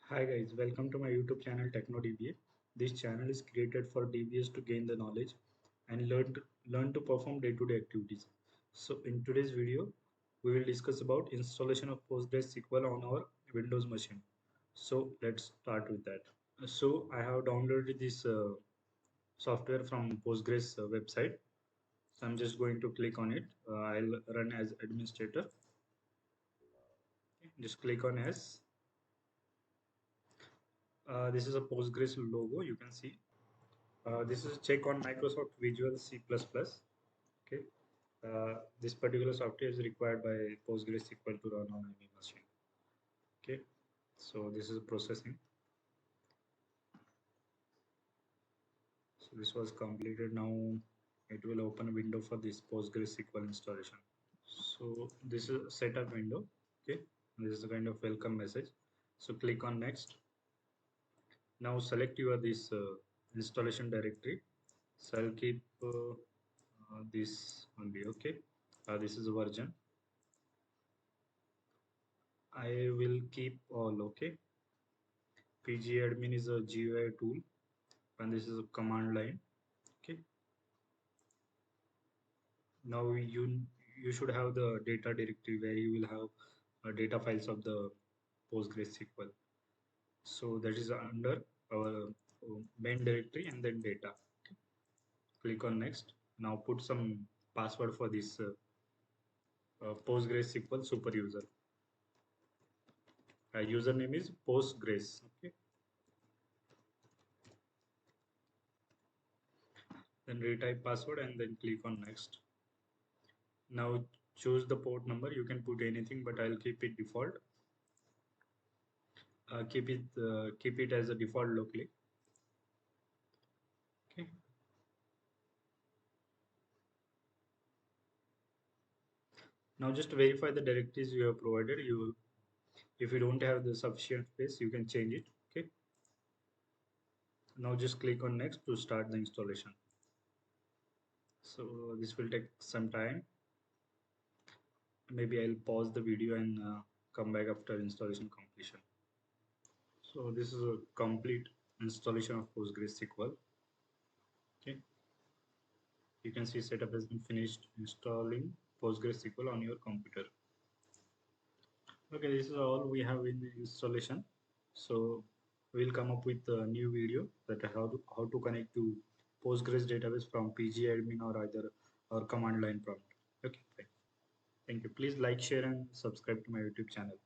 Hi guys, welcome to my YouTube channel TechnoDBA. This channel is created for DBAs to gain the knowledge and learn to perform day-to-day activities. So in today's video, we will discuss about installation of PostgreSQL on our Windows machine. So let's start with that. So I have downloaded this software from Postgres website. So I'm just going to click on it. I'll run as administrator. Just click on as. This is a Postgres logo. You can see. This is a check on Microsoft Visual C++. Okay. This particular software is required by PostgreSQL to run on any machine. Okay. So this is processing. So this was completed. Now it will open a window for this PostgreSQL installation. So this is a setup window. Okay. This is a kind of welcome message. So click on next. Now select your this installation directory. So I'll keep this only. Okay. This is a version. I will keep all. Okay. pgadmin is a GUI tool and this is a command line. Okay. Now you should have the data directory where you will have data files of the PostgreSQL. So that is under our main directory and then data. Okay. Click on next. Now put some password for this PostgreSQL super user. Username is Postgres. Okay. Then retype password and then click on next. Now choose the port number. You can put anything, but I'll keep it default. Keep it as a default locally. Okay. Now just verify the directories you have provided. If you don't have the sufficient space, you can change it. Okay. Now just click on next to start the installation. So this will take some time. Maybe I'll pause the video and come back after installation completion. So this is a complete installation of PostgreSQL. Okay. You can see setup has been finished installing PostgreSQL on your computer. Okay, this is all we have in the installation. So we'll come up with a new video that how to connect to Postgres database from pgadmin or either or command line prompt. Okay, fine. Thank you. Please like, share, and subscribe to my YouTube channel.